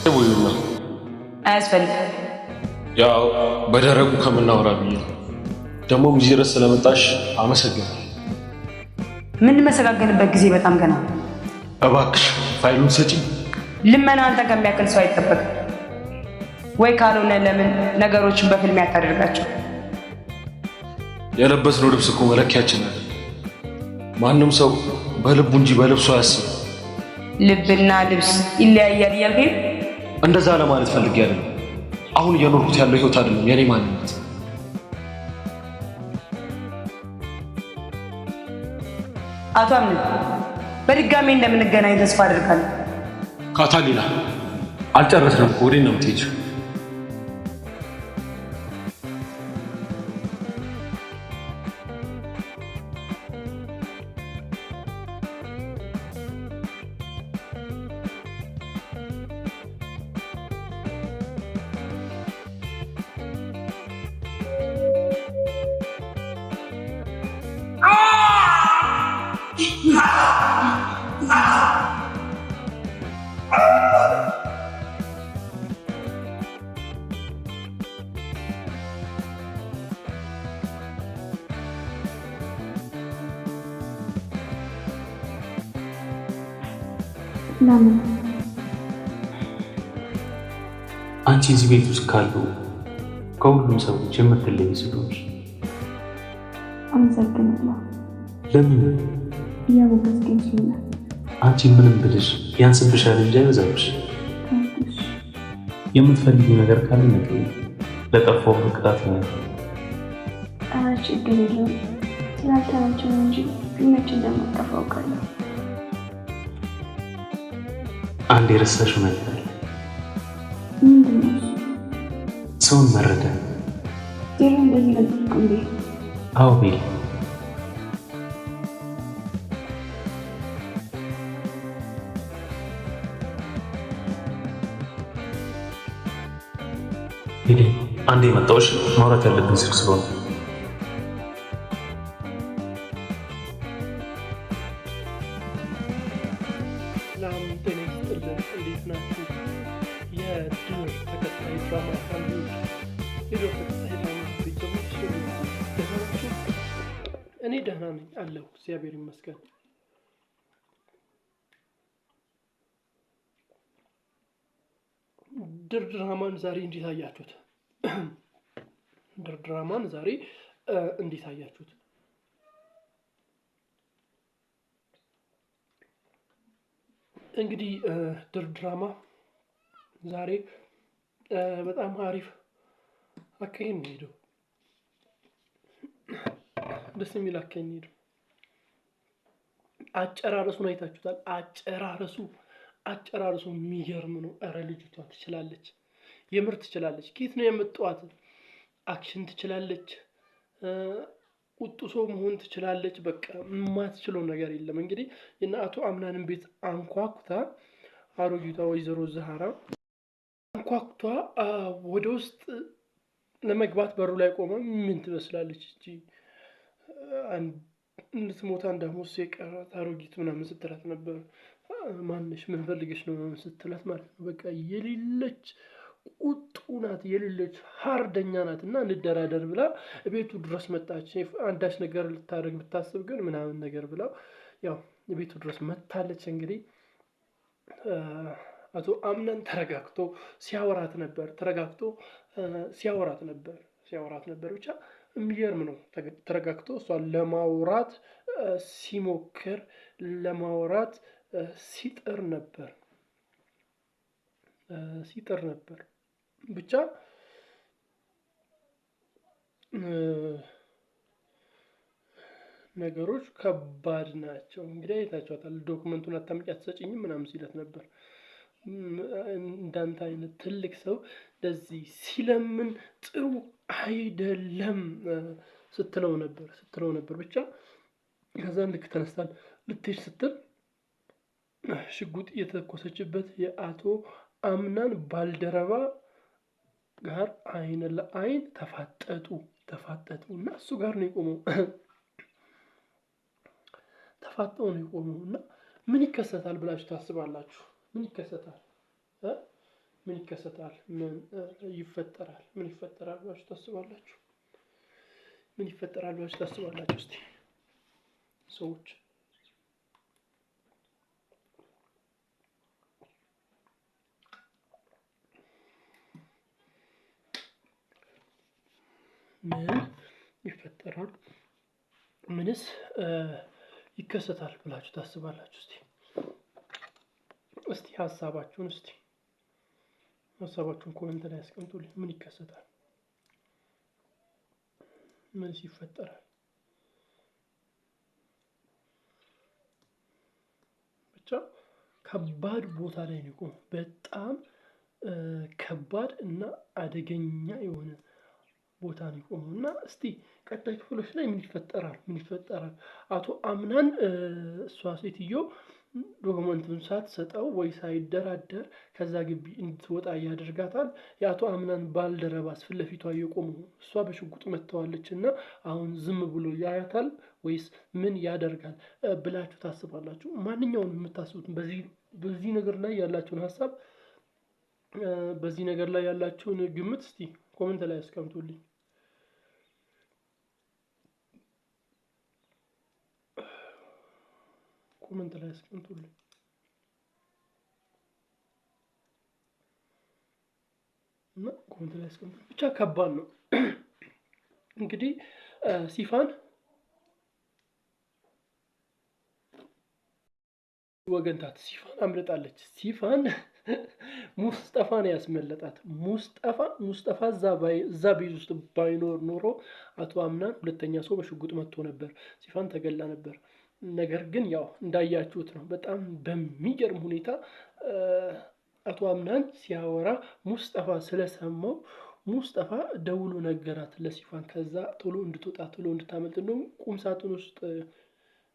ደውይና አያስፈልግም። ያው በደረቁ ከምናወራ ብዬ ደግሞ እዚህ ድረስ ስለመጣሽ አመሰግናለሁ። ምን መሰጋገንበት ጊዜ በጣም ገና። እባክሽ ፋይሉን ስጪ። ልመና አንተ ከሚያክል ሰው አይጠበቅም ወይ? ካልሆነ ለምን ነገሮችን በፍልሚያ ያታደርጋቸው? የለበስነው ልብስ እኮ መለኪያችን አይደለም። ማንም ሰው በልቡ እንጂ በልብሱ አያስብም። ልብና ልብስ ይለያያል እያልከኝ? እንደዛ ለማለት ፈልጌ አይደለም። አሁን እየኖርኩት ያለው ህይወት አይደለም የኔ ማንነት። አቶ አምን በድጋሚ እንደምንገናኝ ተስፋ አድርጋለሁ። ካታሊና አልጨረስንም። ወዴት ነው የምትሄጂው? ለምን አንቺ እዚህ ቤት ውስጥ ካሉ ከሁሉም ሰዎች የምትለይ ስለሆንሽ አመሰግናለሁ። ለምን እያወቀስከኝ ስለሆነ። አንቺ ምንም ብልሽ ያንስብሻል እንጂ አይበዛብሽ። የምትፈልጊው ነገር ካለ ንገሪኝ። ለጠፋው ቅጣት ነው። ችግር የለውም። ስላልተመቸኝ እንጂ ቢመች እንደማጠፋ አውቃለሁ። አንድ የረሳሽው ነገር አለ። ምንድን ነው? ሰውን መረዳት። ዜሮ እንደዚህ ነበርኩ እንዴ? አዎ ቤል፣ አንዴ መጣሁሽ። ማውራት ያለብን ስልክ ስለሆነ እኔ ደህና ነኝ አለሁ፣ እግዚአብሔር ይመስገን። ድርድራማን ዛሬ እንዴት አያችሁት? ድርድራማን ዛሬ እንዴት አያችሁት? እንግዲህ ድርድራማ ዛሬ በጣም አሪፍ አካሄድ ነው ሄደው፣ ደስ የሚል አካሄድ ነው ሄደው። አጨራረሱን አይታችሁታል? አጨራረሱ የሚገርም ነው። ኧረ ልጅቷ ትችላለች፣ የምር ትችላለች። ከየት ነው የመጣዋት? አክሽን ትችላለች፣ ቁጡ ሰው መሆን ትችላለች። በቃ የማትችለው ነገር የለም። እንግዲህ የእነ አቶ አምናንን ቤት አንኳኩታ አሮጊቷ ወይዘሮ ዛህራ አንኳኩቷ ወደ ውስጥ ለመግባት በሩ ላይ ቆመ። ምን ትመስላለች እቺ? እንድትሞታ እንዳሞስ የቀራት አሮጊት ምናምን ስትላት ነበር። ማንሽ ምን ፈልገሽ ነው ምናምን ስትላት ማለት ነው። በቃ የሌለች ቁጡ ናት፣ የሌለች ሀርደኛ ናት። እና እንደራደር ብላ ቤቱ ድረስ መጣች። አንዳች ነገር ልታደርግ ብታስብ ግን ምናምን ነገር ብላ ያው ቤቱ ድረስ መታለች። እንግዲህ አቶ አምናን ተረጋግቶ ሲያወራት ነበር። ብቻ የሚገርም ነው። ተረጋግቶ እሷን ለማውራት ሲሞክር ለማውራት ሲጥር ነበር። ብቻ ነገሮች ከባድ ናቸው። እንግዲህ አይታችኋታል። ዶክመንቱን አታምጪ አትሰጪኝም ምናምን ሲለት ነበር። እንዳንተ አይነት ትልቅ ሰው ለዚህ ሲለምን ጥሩ አይደለም ስትለው ነበር። ብቻ ከዛ ልክ ተነስታል ልትሄድ ስትል ሽጉጥ የተኮሰችበት የአቶ አምናን ባልደረባ ጋር አይን ለአይን ተፋጠጡ እና እሱ ጋር ነው የቆመው። ተፋጠው ነው የቆመው እና ምን ይከሰታል ብላችሁ ታስባላችሁ? ምን ይከሰታል? ምን ይፈጠራል? ምን ይፈጠራል ብላችሁ ታስባላችሁ? ምን ይፈጠራል ብላችሁ ታስባላችሁ? እስቲ ሰዎች ምን ይፈጠራል? ምንስ ይከሰታል ብላችሁ ታስባላችሁ? እስቲ ሀሳባችሁን ኮሜንት ላይ አስቀምጡልኝ። ምን ይከሰታል? ምንስ ይፈጠራል? ብቻ ከባድ ቦታ ላይ ነው የቆመው። በጣም ከባድ እና አደገኛ የሆነ ቦታ ነው የቆመው እና እስቲ ቀጣይ ክፍሎች ላይ ምን ይፈጠራል? አቶ አምናን እሷ ሴትዮ ዶክመንቱን ሳትሰጠው ወይ ሳይደራደር ከዛ ግቢ እንድትወጣ ያደርጋታል። የአቶ አምናን ባልደረባስ ፊት ለፊቷ የቆመው እሷ በሽጉጥ መጥተዋለች እና አሁን ዝም ብሎ ያያታል ወይስ ምን ያደርጋል ብላችሁ ታስባላችሁ? ማንኛውንም የምታስቡትን በዚህ ነገር ላይ ያላችሁን ሀሳብ በዚህ ነገር ላይ ያላችሁን ግምት እስቲ ኮሜንት ላይ አስቀምጡልኝ። ኮሜንት ላይ አስቀምጡልኝ። እና ኮሜንት ላይ አስቀምጡልኝ። ብቻ ከባድ ነው እንግዲህ ሲፋን ወገንታት ሲፋን አምልጣለች። ሲፋን ሙስጠፋን ያስመለጣት። ሙስጠፋ እዛ ቤት ውስጥ ባይኖር ኖሮ አቶ አምናን ሁለተኛ ሰው በሽጉጥ መጥቶ ነበር፣ ሲፋን ተገላ ነበር። ነገር ግን ያው እንዳያችሁት ነው። በጣም በሚገርም ሁኔታ አቶ አምናን ሲያወራ ሙስጠፋ ስለሰማው ሙስጠፋ ደውሎ ነገራት ለሲፋን። ከዛ ቶሎ እንድትወጣ ቶሎ እንድታመልጥ ነው ቁም ሳጥን ውስጥ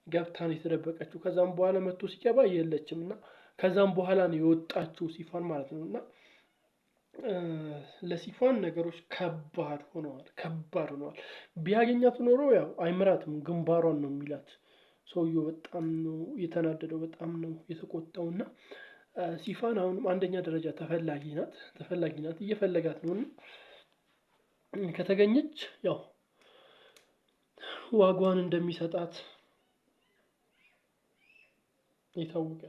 ገብታ ነው የተደበቀችው። ከዛም በኋላ መጥቶ ሲገባ የለችም እና ከዛም በኋላ ነው የወጣችው ሲፋን ማለት ነው። እና ለሲፋን ነገሮች ከባድ ሆነዋል። ቢያገኛት ኖሮ ያው አይምራትም፣ ግንባሯን ነው የሚላት። ሰውየው በጣም ነው የተናደደው፣ በጣም ነው የተቆጣው። እና ሲፋን አሁንም አንደኛ ደረጃ ተፈላጊ ናት፣ እየፈለጋት ነው። እና ከተገኘች ያው ዋጋዋን እንደሚሰጣት የታወቀ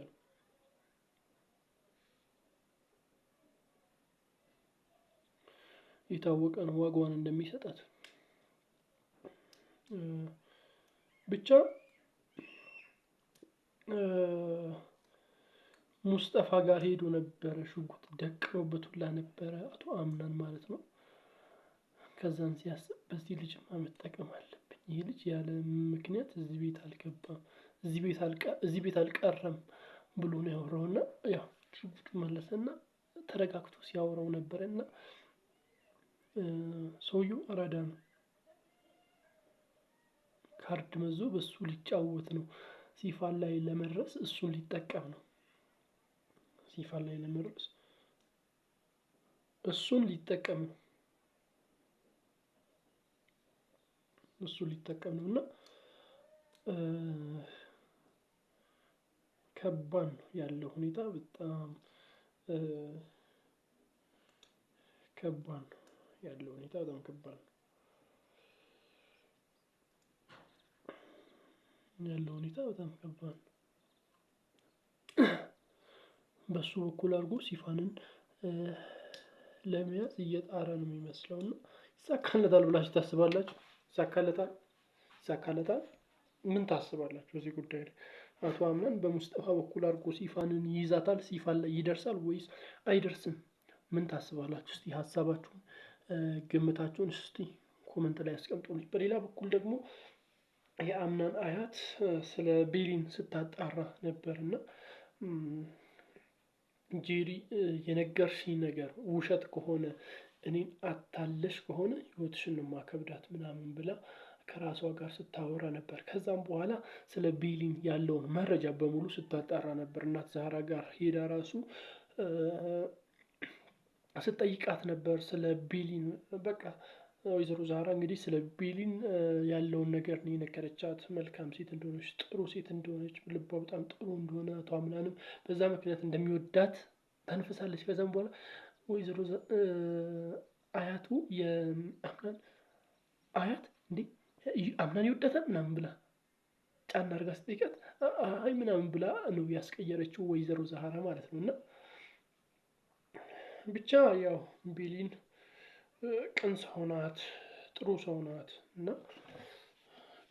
ነው ዋጋዋን እንደሚሰጣት ብቻ ሙስጠፋ ጋር ሄዶ ነበረ። ሽጉጥ ደቅኖበት ሁላ ነበረ አቶ አምናን ማለት ነው። ከዛን ሲያስብ በዚህ ልጅማ መጠቀም አለብኝ፣ ይህ ልጅ ያለ ምክንያት እዚህ ቤት አልገባም፣ እዚህ ቤት አልቀረም ብሎ ነው ያወራውና ያው ሽጉጥ መለሰና ተረጋግቶ ሲያወራው ነበረና ሰውየው አራዳ ነው። ካርድ መዞ በሱ ሊጫወት ነው። ሲፋን ላይ ለመድረስ እሱን ሊጠቀም ነው። ሲፋን ላይ ለመድረስ እሱን ሊጠቀም ነው እና ከባድ ነው ያለው ሁኔታ፣ በጣም ከባድ ነው ያለው ሁኔታ፣ በጣም ከባድ ነው ያለው ሁኔታ፣ በጣም ከባድ ነው። በሱ በኩል አድርጎ ሲፋንን ለመያዝ እየጣረ ነው የሚመስለው እና ይሳካለታል ብላችሁ ታስባላችሁ? ይሳካለታል? ምን ታስባላችሁ በዚህ ጉዳይ ላይ? አቶ አምናን በሙስጠፋ በኩል አድርጎ ሲፋንን ይይዛታል? ሲፋን ላይ ይደርሳል ወይስ አይደርስም? ምን ታስባላችሁ? እስቲ ሀሳባችሁን ግምታችሁን እስቲ ኮመንት ላይ አስቀምጡልኝ። በሌላ በኩል ደግሞ የአምናን አያት ስለ ቤሊን ስታጣራ ነበርና ጄሪ የነገርሽኝ ነገር ውሸት ከሆነ እኔን አታለሽ ከሆነ ህይወትሽን ማከብዳት ምናምን ብላ ከራሷ ጋር ስታወራ ነበር። ከዛም በኋላ ስለ ቤሊን ያለውን መረጃ በሙሉ ስታጣራ ነበር። እናት ዛራ ጋር ሄዳ ራሱ ስጠይቃት ነበር ስለ ቤሊን። በቃ ወይዘሮ ዛራ እንግዲህ ስለ ቤሊን ያለውን ነገር ነው የነገረቻት። መልካም ሴት እንደሆነች፣ ጥሩ ሴት እንደሆነች፣ ልቧ በጣም ጥሩ እንደሆነ፣ አቶ አምናንም በዛ ምክንያት እንደሚወዳት ተንፍሳለች። ከዛም በኋላ ወይዘሮ አያቱ የአምናን አያት እንዴ አምናን ይወዳታል ምናምን ብላ ጫና አድርጋ ስጠይቃት አይ ምናምን ብላ ነው ያስቀየረችው ወይዘሮ ዛህራ ማለት ነው። እና ብቻ ያው ቤሊን ቅን ሰው ናት፣ ጥሩ ሰው ናት እና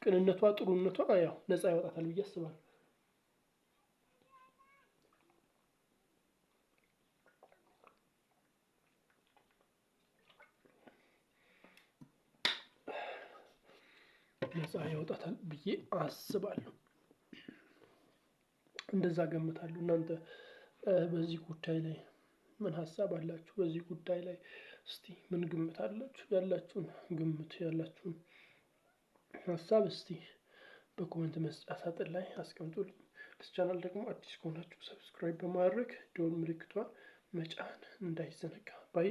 ቅንነቷ ጥሩነቷ ያው ነፃ ያወጣታል ብዬ አስባለሁ። ነፃ ያወጣታል ብዬ አስባለሁ። እንደዛ ገምታለሁ። እናንተ በዚህ ጉዳይ ላይ ምን ሀሳብ አላችሁ? በዚህ ጉዳይ ላይ እስቲ ምን ግምት አላችሁ? ያላችሁን ግምት ያላችሁን ሀሳብ እስቲ በኮሜንት መስጫ ሳጥን ላይ አስቀምጡልኝ። ቻናል ደግሞ አዲስ ከሆናችሁ ሰብስክራይብ በማድረግ ደወል ምልክቷን መጫን እንዳይዘነጋ ባይ